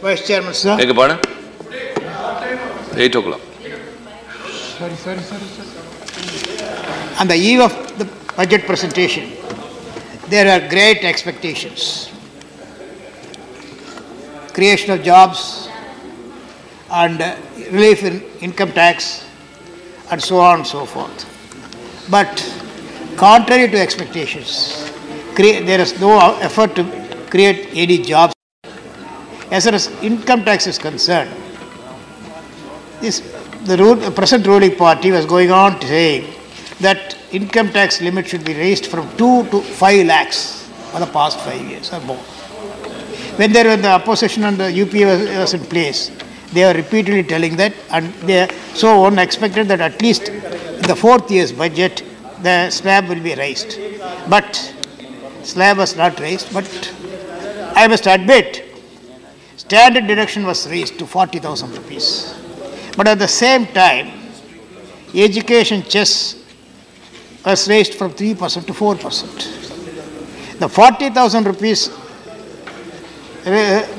Vice Chairman, sir. Beg your pardon? 8 o'clock. Sorry. On the eve of the budget presentation, there are great expectations. Creation of jobs and relief in income tax and so on and so forth. But contrary to expectations, there is no effort to create any jobs. As far as income tax is concerned, the present ruling party was going on to say that income tax limit should be raised from 2 to 5 lakhs for the past 5 years or more. When there was the opposition and the UPA was in place, they were repeatedly telling that, and so one expected that at least in the 4th year's budget, the slab will be raised. But slab was not raised, but I must admit, standard deduction was raised to 40,000 rupees. But at the same time, education chess was raised from 3% to 4%. The 40,000 rupees,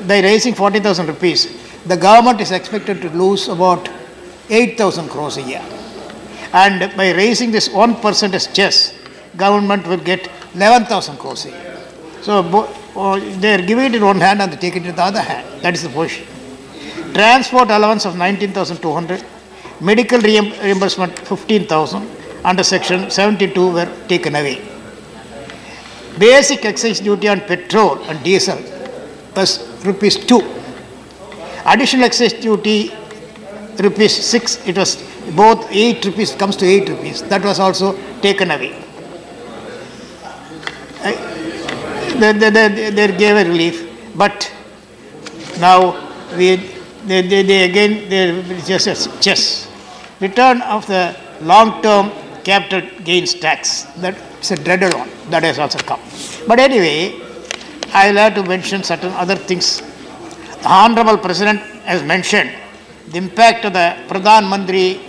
by raising 40,000 rupees, the government is expected to lose about 8,000 crores a year. And by raising this 1% as chess, government will get 11,000 crores a year. So they are giving it in one hand and they take it in the other hand. That is the position. Transport allowance of 19,200, medical reimbursement 15,000 under section 72 were taken away. Basic excise duty on petrol and diesel was rupees 2. Additional excise duty rupees 6. It was both 8 rupees comes to 8 rupees. That was also taken away. They gave a relief, but now they just chess. Return of the long-term capital gains tax. That's a dreaded one. That has also come. But anyway, I will have to mention certain other things. The Honorable President has mentioned the impact of the Pradhan Mantri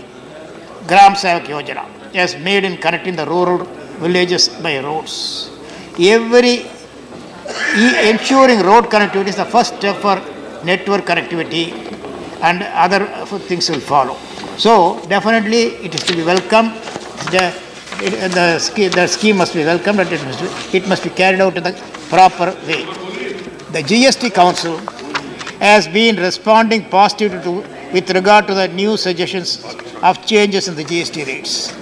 Gram Sevak Yojana has made in connecting the rural villages by roads. Ensuring road connectivity is the first step for network connectivity, and other things will follow. So definitely it is to be welcomed. The scheme must be welcomed, and it must be carried out in the proper way. The GST Council has been responding positively with regard to the new suggestions of changes in the GST rates.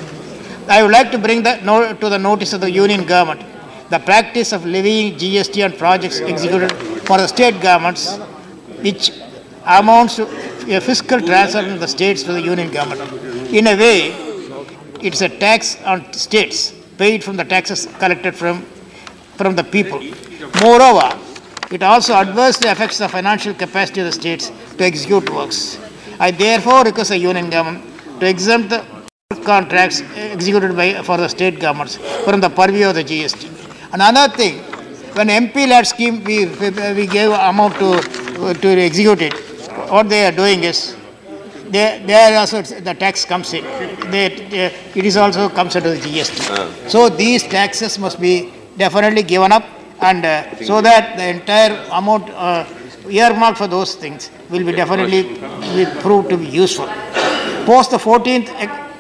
I would like to bring to the notice of the Union Government the practice of levying GST on projects executed for the state governments, which amounts to a fiscal transfer from the states to the Union Government. In a way, it's a tax on states paid from the taxes collected from the people. Moreover, it also adversely affects the financial capacity of the states to execute works. I therefore request the Union Government to exempt the contracts executed for the state governments from the purview of the GST. Another thing, when MP-led scheme we gave amount to execute it, what they are doing is, there also the tax comes in. It is also comes into the GST. So these taxes must be definitely given up, and so that the entire amount earmarked for those things will be definitely proved to be useful. Post the 14th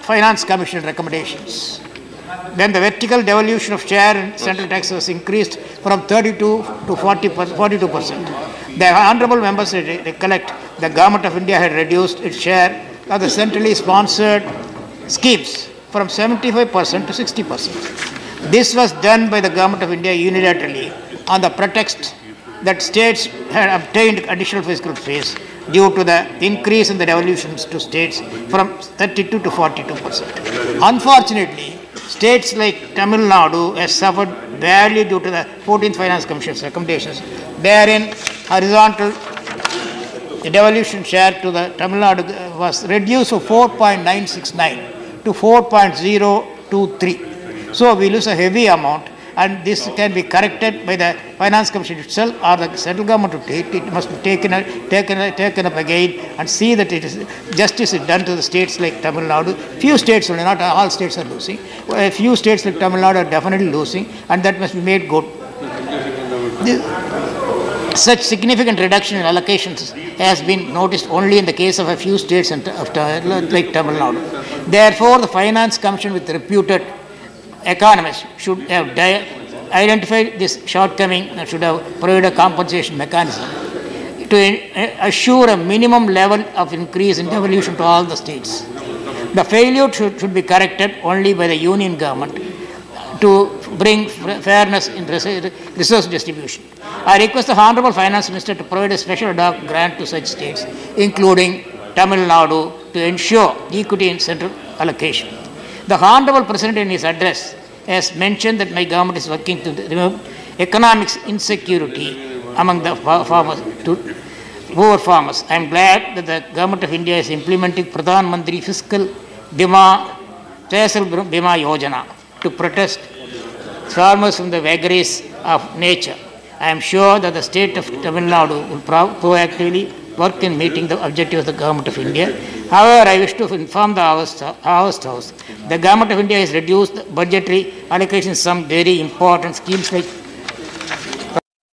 Finance Commission recommendations, then the vertical devolution of share in central tax was increased from 32 to 42%. The honourable members recollect the Government of India had reduced its share of the centrally sponsored schemes from 75% to 60%. This was done by the Government of India unilaterally on the pretext that states had obtained additional fiscal space due to the increase in the devolutions to states from 32 to 42%. Unfortunately, states like Tamil Nadu has suffered badly due to the 14th Finance Commission's recommendations. Therein, horizontal devolution share to the Tamil Nadu was reduced from 4.969 to 4.023. So we lose a heavy amount, and this can be corrected by the Finance Commission itself, or the central government to take it. Must be taken up again and see that justice is done to the states like Tamil Nadu. Few states only, not all states are losing. A few states like Tamil Nadu are definitely losing, and that must be made good. Such significant reduction in allocations has been noticed only in the case of a few states like Tamil Nadu. Therefore, the Finance Commission with reputed economists should have identified this shortcoming and should have provided a compensation mechanism to assure a minimum level of increase in devolution to all the states. The failure should be corrected only by the union government to bring fairness in resource distribution. I request the Honorable Finance Minister to provide a special ad hoc grant to such states, including Tamil Nadu, to ensure equity in central allocation. The Honorable President in his address has mentioned that my government is working to remove economic insecurity among the farmers, poor farmers. I am glad that the Government of India is implementing Pradhan Mantri Fiscal Bima Yojana to protect farmers from the vagaries of nature. I am sure that the state of Tamil Nadu will proactively work in meeting the objectives of the Government of India. However, I wish to inform the House. The Government of India has reduced budgetary allocations in some very important schemes like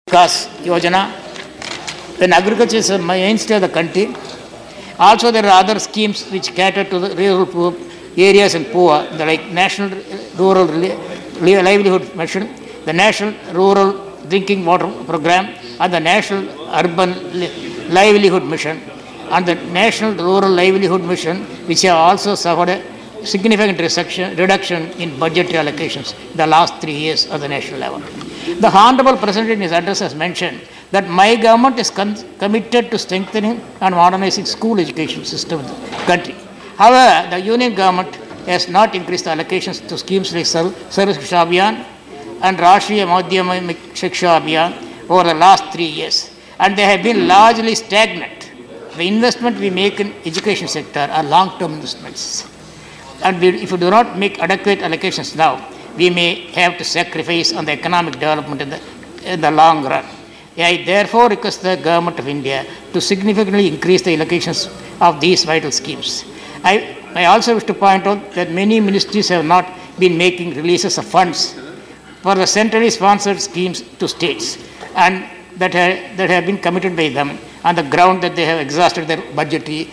Vikas Yojana, when agriculture is a mainstay of the country. Also, there are other schemes which cater to the rural poor areas and poor, like National Rural Livelihood Mission, the National Rural Drinking Water Program, and the National Urban Livelihood Mission, and the National Rural Livelihood Mission, which have also suffered a significant reduction in budgetary allocations in the last 3 years at the national level. The Honorable President in his address has mentioned that my government is committed to strengthening and modernizing school education system in the country. However, the union government has not increased the allocations to schemes like Sarv Shiksha Abhiyan and Rashtriya Madhyamik Shiksha Abhiyan over the last 3 years, and they have been largely stagnant. The investment we make in education sector are long-term investments, and if we do not make adequate allocations now, we may have to sacrifice on the economic development in the long run. I therefore request the Government of India to significantly increase the allocations of these vital schemes. I also wish to point out that many ministries have not been making releases of funds for the centrally sponsored schemes to states, and that have been committed by them on the ground that they have exhausted their budgetary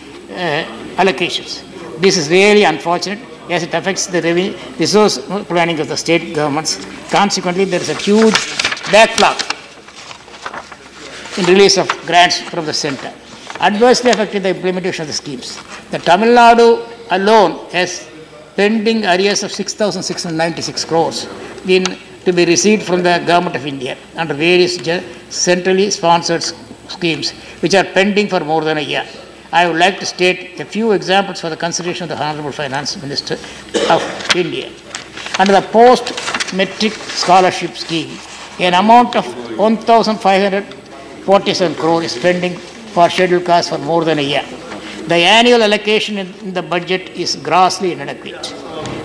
allocations. This is really unfortunate, as it affects the resource planning of the state governments. Consequently, there is a huge backlog in release of grants from the centre, adversely affecting the implementation of the schemes. The Tamil Nadu alone has pending arrears of 6,696 crores to be received from the Government of India under various centrally sponsored schemes, which are pending for more than a year. I would like to state a few examples for the consideration of the Honorable Finance Minister of India. Under the post-metric scholarship scheme, an amount of 1,547 crore is pending for scheduled castes for more than a year. The annual allocation in the budget is grossly inadequate.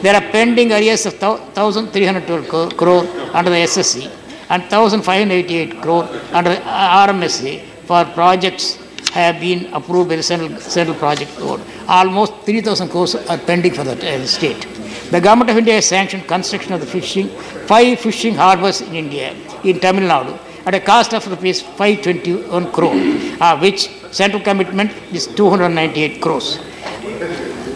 There are pending arrears of 1,312 crore under the SSC and 1,588 crore under the RMSA for projects have been approved by the Central Project Board. Almost 3,000 crores are pending for the state. The Government of India has sanctioned construction of the 5 fishing harbours in India, in Tamil Nadu, at a cost of rupees 521 crore, which central commitment is 298 crores.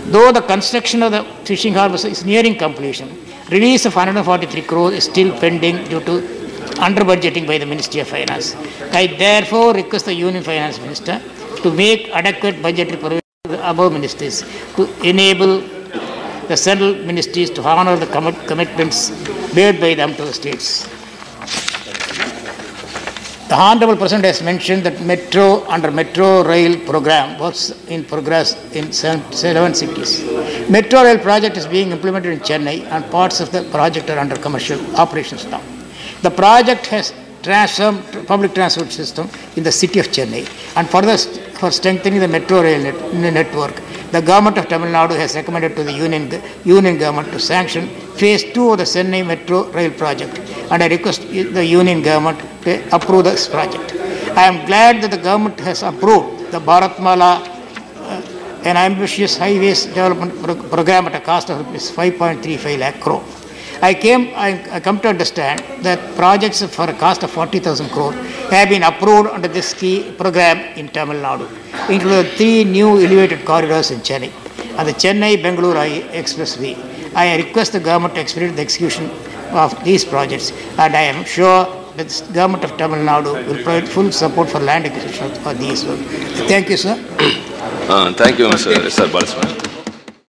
Though the construction of the fishing harbours is nearing completion, release of 143 crores is still pending due to under-budgeting by the Ministry of Finance. I therefore request the Union Finance Minister to make adequate budgetary provision for the above ministries to enable the central ministries to honour the commitments made by them to the states. The Honourable President has mentioned that under Metro Rail program works in progress in 7 cities. Metro Rail project is being implemented in Chennai, and parts of the project are under commercial operations now. The project has transformed public transport system in the city of Chennai, and further for strengthening the metro rail network, the Government of Tamil Nadu has recommended to the Union Government to sanction Phase 2 of the Chennai Metro Rail project, and I request the Union Government to approve this project. I am glad that the Government has approved the Bharatmala, an ambitious highways development program at a cost of rupees 5.35 lakh crore. I come to understand that projects for a cost of 40,000 crore have been approved under this key program in Tamil Nadu, including 3 new elevated corridors in Chennai and the Chennai-Bengaluru Expressway. I request the government to expedite the execution of these projects, and I am sure that the government of Tamil Nadu will provide full support for land acquisition for these. Thank you, sir. Thank you, Mr. Balasubramoniyan.